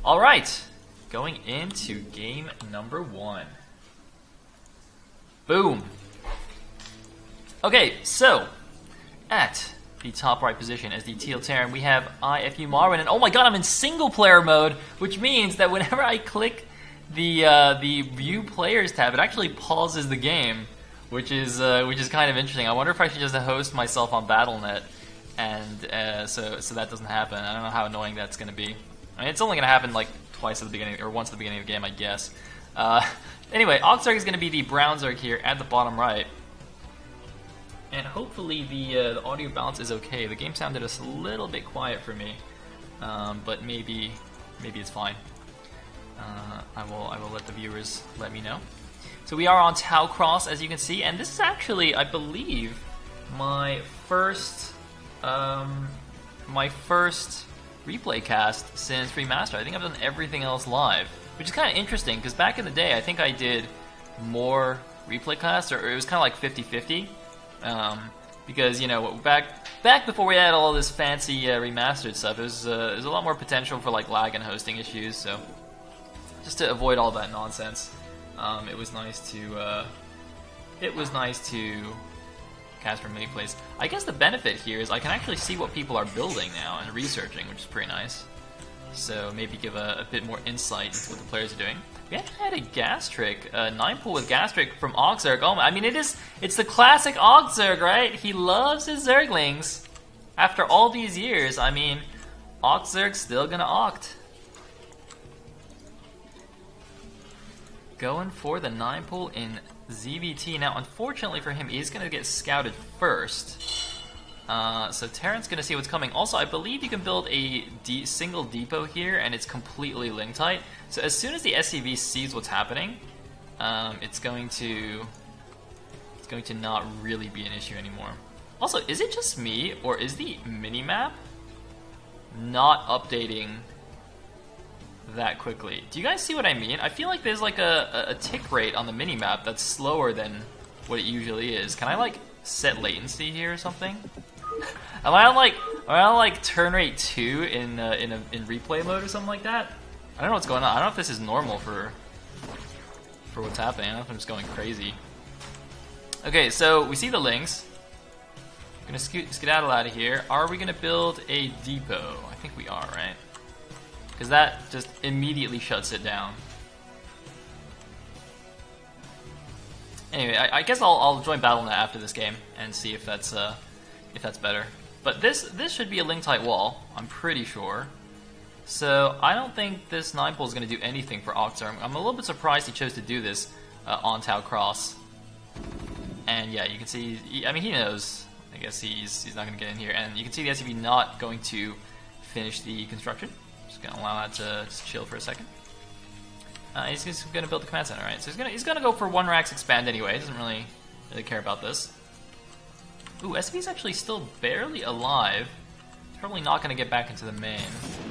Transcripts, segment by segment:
Alright, going into game number 1. Boom. Okay, so, at the top right position as the Teal Terran, we have iFU Marwin, and oh my god, I'm in single player mode, which means that whenever I click the View Players tab, it actually pauses the game, which is kind of interesting. I wonder if I should just host myself on Battle.net, and so that doesn't happen. I don't know how annoying that's going to be. I mean, it's only going to happen like twice at the beginning, or once at the beginning of the game, I guess. Anyway, OctZerg is going to be the brown Zerg here at the bottom right. And hopefully the audio balance is okay. The game sounded just a little bit quiet for me, but maybe it's fine. I will let the viewers let me know. So we are on Tau Cross, as you can see, and this is actually, I believe, my first replay cast since Remaster. I think I've done everything else live, which is kind of interesting because back in the day, I think I did more replay casts, or it was kind of like 50-50. Because, you know, back before we had all this fancy remastered stuff, there's a lot more potential for like lag and hosting issues. So just to avoid all that nonsense, it was nice to cast from many places. I guess the benefit here is I can actually see what people are building now and researching, which is pretty nice. So maybe give a bit more insight into what the players are doing. We actually had a gas trick, 9-pull with gas trick from OctZerg. Oh, I mean, it's the classic OctZerg, right? He loves his Zerglings. After all these years, I mean, OctZerg's still gonna Oct. Going for the 9-pull in ZVT. Now, unfortunately for him, he's gonna get scouted first. So Terran's going to see what's coming. Also, I believe you can build a single depot here, and it's completely link tight. So as soon as the SCV sees what's happening, it's going to not really be an issue anymore. Also, is it just me, or is the minimap not updating that quickly? Do you guys see what I mean? I feel like there's like a tick rate on the minimap that's slower than what it usually is. Can I like set latency here or something? Am I on like turn rate 2 in replay mode or something like that? I don't know what's going on. I don't know if this is normal for what's happening. I don't know if I'm just going crazy. Okay, so we see the links. I'm gonna skedaddle out of here. Are we gonna build a depot? I think we are, right? Because that just immediately shuts it down. Anyway, I guess I'll join Battle.net after this game and see if that's better. But this should be a link tight wall, I'm pretty sure. So I don't think this 9-pull is going to do anything for OctZerg. I'm a little bit surprised he chose to do this on Tau Cross. And yeah, you can see, I mean, he knows. I guess he's not going to get in here. And you can see the SCV not going to finish the construction. Just going to allow that to just chill for a second. He's just going to build the command center, right? So he's going to go for 1 Rax expand anyway. He doesn't really care about this. Ooh, SCV's actually still barely alive. Probably not going to get back into the main.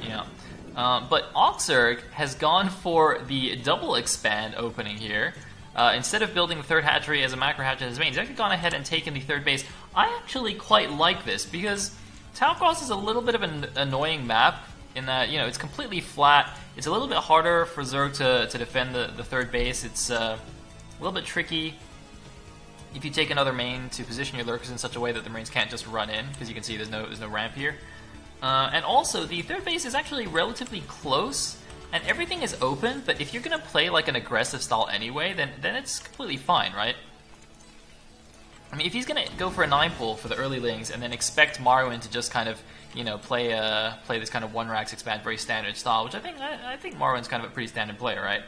Yeah. But OctZerg has gone for the double expand opening here. Instead of building the 3rd hatchery as a macro hatch in his main, he's actually gone ahead and taken the 3rd base. I actually quite like this because Tau Cross is a little bit of an annoying map in that, you know, it's completely flat. It's a little bit harder for Zerg to defend the 3rd base. It's a little bit tricky if you take another main to position your lurkers in such a way that the Marines can't just run in, because you can see there's no ramp here. And also, the 3rd base is actually relatively close, and everything is open, but if you're going to play like an aggressive style anyway, then it's completely fine, right? I mean, if he's going to go for a 9-pull for the early lings and then expect Marwin to just kind of, you know, play this kind of 1 Rax expand very standard style, which I think Marwin's kind of a pretty standard player, right?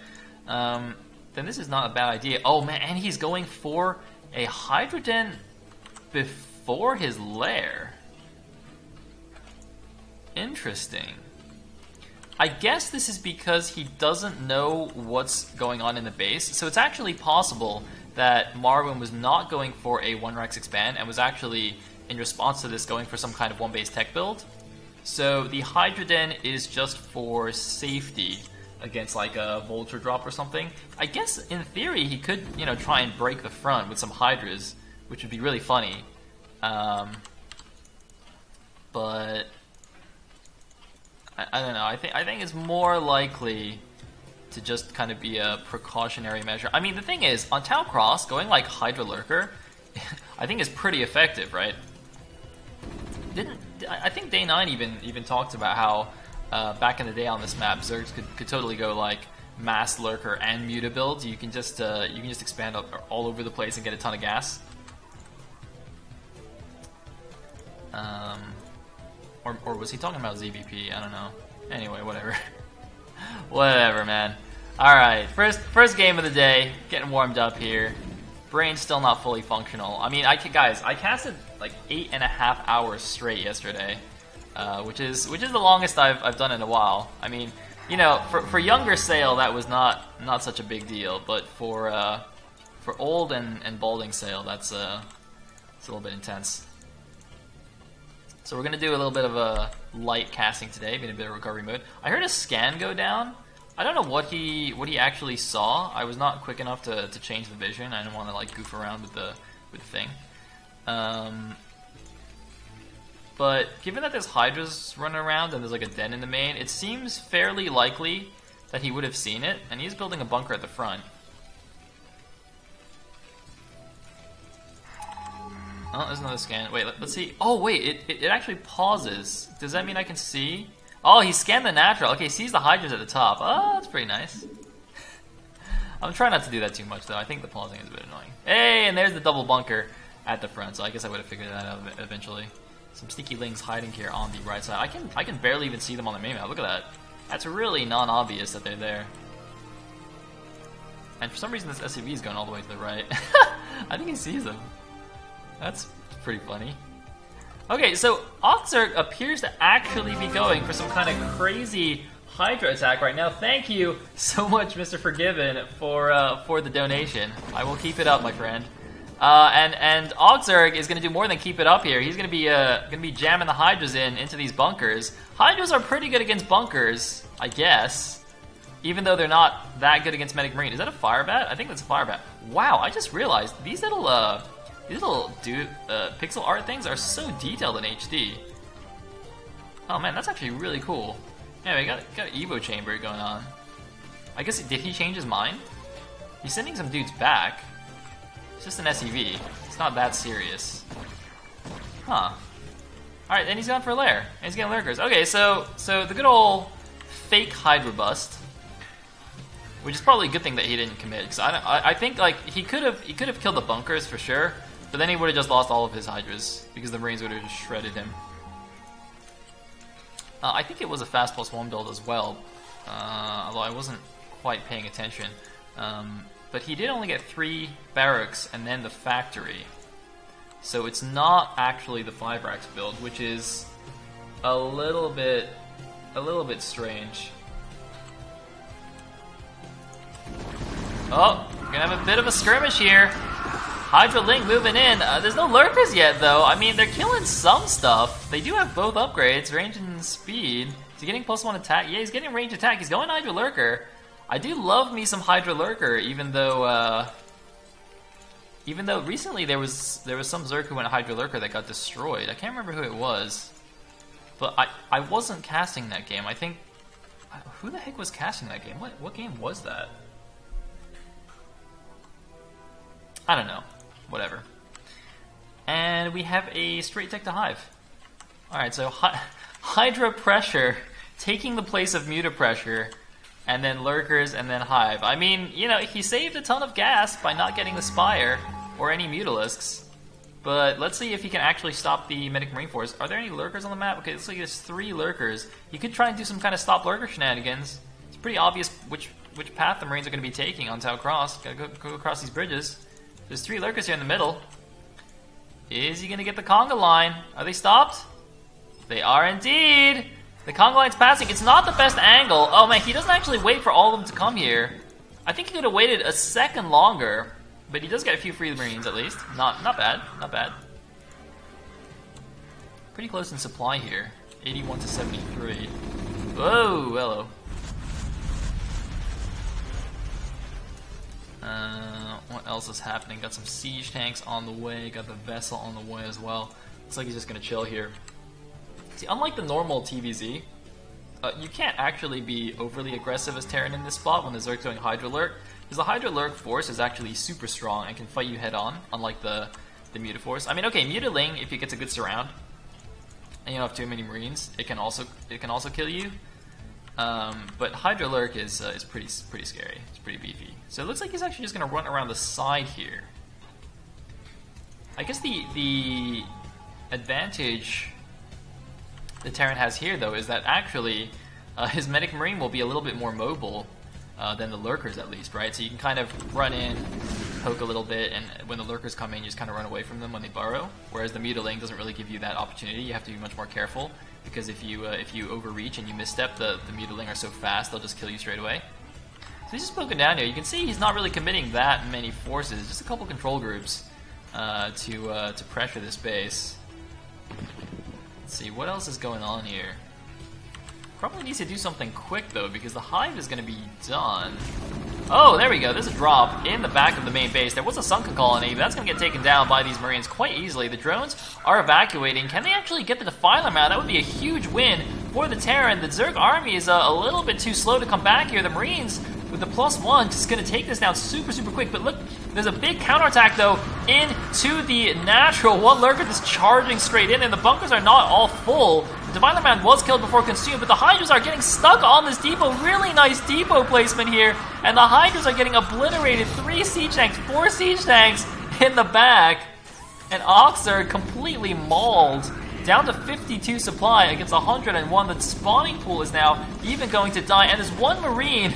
Then this is not a bad idea. Oh man, and he's going for a Hydrogen before his lair. Interesting. I guess this is because he doesn't know what's going on in the base. So it's actually possible that Marwin was not going for a 1 Rax expand and was actually, in response to this, going for some kind of 1-base tech build. So the Hydrogen is just for safety against like a Vulture drop or something. I guess in theory he could, you know, try and break the front with some Hydras, which would be really funny. But I don't know. I think it's more likely to just kind of be a precautionary measure. I mean, the thing is, on Tau Cross, going like Hydra Lurker, I think is pretty effective, right? I think Day 9 even talked about how back in the day on this map, Zergs could totally go like Mass Lurker and Muta builds. You can just expand all over the place and get a ton of gas. Or was he talking about ZVP? I don't know. Anyway, whatever. Whatever, man. Alright, first game of the day. Getting warmed up here. Brain's still not fully functional. I mean, guys, I casted like 8.5 hours straight yesterday, which is the longest I've done in a while. I mean, you know, for younger Sayle that was not such a big deal, but for old and balding Sayle, it's a little bit intense. So we're gonna do a little bit of a light casting today, being a bit of recovery mode. I heard a scan go down. I don't know what he actually saw. I was not quick enough to change the vision. I didn't want to like goof around with the thing. But given that there's Hydras running around and there's like a den in the main, it seems fairly likely that he would have seen it, and he's building a bunker at the front. Oh, there's another scan. Wait, let's see. Oh, wait, it actually pauses. Does that mean I can see? Oh, he scanned the natural. Okay, he sees the Hydras at the top. Oh, that's pretty nice. I'm trying not to do that too much, though. I think the pausing is a bit annoying. Hey, and there's the double bunker at the front, so I guess I would have figured that out eventually. Some sneaky lings hiding here on the right side. I can barely even see them on the main map. Look at that. That's really non-obvious that they're there. And for some reason, this SUV is going all the way to the right. I think he sees them. That's pretty funny. Okay, so OctZerg appears to actually be going for some kind of crazy Hydra attack right now. Thank you so much, Mr. Forgiven, for the donation. I will keep it up, my friend. And OctZerg is going to do more than keep it up here. He's going to be jamming the Hydras into these bunkers. Hydras are pretty good against bunkers, I guess, even though they're not that good against Medic Marine. Is that a fire bat? I think that's a fire bat. Wow, I just realized these little pixel art things are so detailed in HD. Oh man, that's actually really cool. Yeah, we got an Evo chamber going on. I guess, did he change his mind? He's sending some dudes back. It's just an SUV. It's not that serious. Huh. Alright, and he's gone for a lair. And he's getting lurkers. Okay, so the good old fake Hydra bust. Which is probably a good thing that he didn't commit, because I think like he could have killed the bunkers for sure, but then he would have just lost all of his Hydras because the Marines would have just shredded him. I think it was a fast +1 build as well, although I wasn't quite paying attention. But he did only get 3 barracks and then the factory, so it's not actually the 5 racks build, which is a little bit strange. Oh, we're gonna have a bit of a skirmish here. Hydra Link moving in. There's no lurkers yet, though. I mean, they're killing some stuff. They do have both upgrades, range and speed. Is he getting +1 attack? Yeah, he's getting range attack. He's going Hydra Lurker. I do love me some Hydra Lurker, even though recently there was some Zerg who went Hydra Lurker that got destroyed. I can't remember who it was, but I wasn't casting that game. I think who the heck was casting that game? What game was that? I don't know. Whatever. And we have a straight tech to Hive. Alright, so Hydra Pressure taking the place of Muta Pressure, and then Lurkers, and then Hive. I mean, you know, he saved a ton of gas by not getting the Spire or any Mutalisks. But let's see if he can actually stop the Medic Marine Force. Are there any Lurkers on the map? Okay, looks like there's 3 Lurkers. He could try and do some kind of stop Lurker shenanigans. It's pretty obvious which path the Marines are going to be taking on Tau Cross. Gotta go across these bridges. There's 3 Lurkers here in the middle. Is he going to get the conga line? Are they stopped? They are indeed! The conga line's passing. It's not the best angle. Oh man, he doesn't actually wait for all of them to come here. I think he could have waited a second longer, but he does get a few free Marines at least. Not bad, not bad. Pretty close in supply here. 81 to 73. Whoa, hello. What else is happening? Got some siege tanks on the way, got the vessel on the way as well. Looks like he's just gonna chill here. See, unlike the normal TvZ, You can't actually be overly aggressive as Terran in this spot when the Zerg's going Hydra Lurk, because the Hydra Lurk force is actually super strong and can fight you head on, unlike the Mutaforce. I mean, okay, Mutaling, if it gets a good surround and you don't have too many Marines, it can also kill you. But Hydra Lurk is pretty scary. It's pretty beefy. So it looks like he's actually just going to run around the side here. I guess the advantage the Terran has here, though, is that actually his Medic Marine will be a little bit more mobile than the Lurkers, at least, right? So you can kind of run in, poke a little bit, and when the Lurkers come in, you just kind of run away from them when they burrow. Whereas the Mutiling doesn't really give you that opportunity. You have to be much more careful, because if you overreach and you misstep, the Mutiling are so fast, they'll just kill you straight away. So he's just poking down here. You can see he's not really committing that many forces, just a couple control groups to pressure this base. Let's see, what else is going on here? Probably needs to do something quick, though, because the Hive is going to be done. Oh, there we go. There's a drop in the back of the main base. There was a sunken colony, but that's going to get taken down by these Marines quite easily. The drones are evacuating. Can they actually get the Defiler out? That would be a huge win for the Terran. The Zerg army is a little bit too slow to come back here. The Marines, with the +1, just going to take this down super quick. But look, there's a big counterattack, though, into the natural. One Lurker just charging straight in, and the bunkers are not all full. Defiler Man was killed before consumed, but the Hydras are getting stuck on this depot. Really nice depot placement here, and the Hydras are getting obliterated. 3 siege tanks, 4 siege tanks in the back, and OctZerg completely mauled. Down to 52 supply against 101. The spawning pool is now even going to die, and there's 1 Marine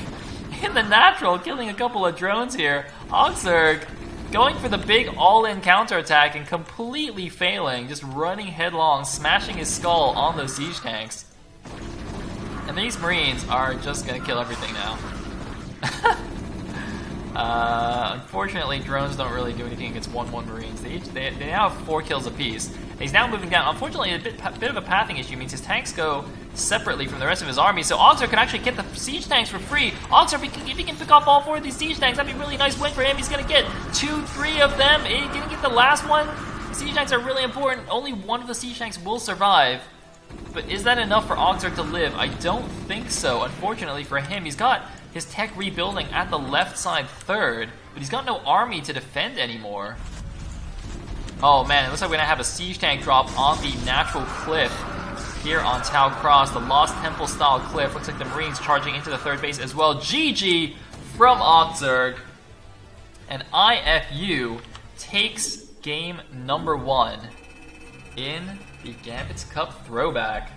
in the natural, killing a couple of drones here. OctZerg going for the big all-in counterattack and completely failing, just running headlong, smashing his skull on those siege tanks. And these Marines are just going to kill everything now. Unfortunately, drones don't really do anything against 1-1 Marines. They now have 4 kills apiece. He's now moving down. Unfortunately, a bit of a pathing issue means his tanks go separately from the rest of his army, so OctZerg can actually get the siege tanks for free. OctZerg, if he can pick off all 4 of these siege tanks, that'd be a really nice win for him. He's going to get 2-3 of them. He's going to get the last one. Siege tanks are really important. Only 1 of the siege tanks will survive. But is that enough for OctZerg to live? I don't think so. Unfortunately for him, he's got his tech rebuilding at the left side third, but he's got no army to defend anymore. Oh man, it looks like we're going to have a siege tank drop on the natural cliff here on Tau Cross, the Lost Temple style cliff. Looks like the Marines charging into the third base as well. GG from OctZerg. And iFU takes game number 1 in the Gambit Cup Throwback.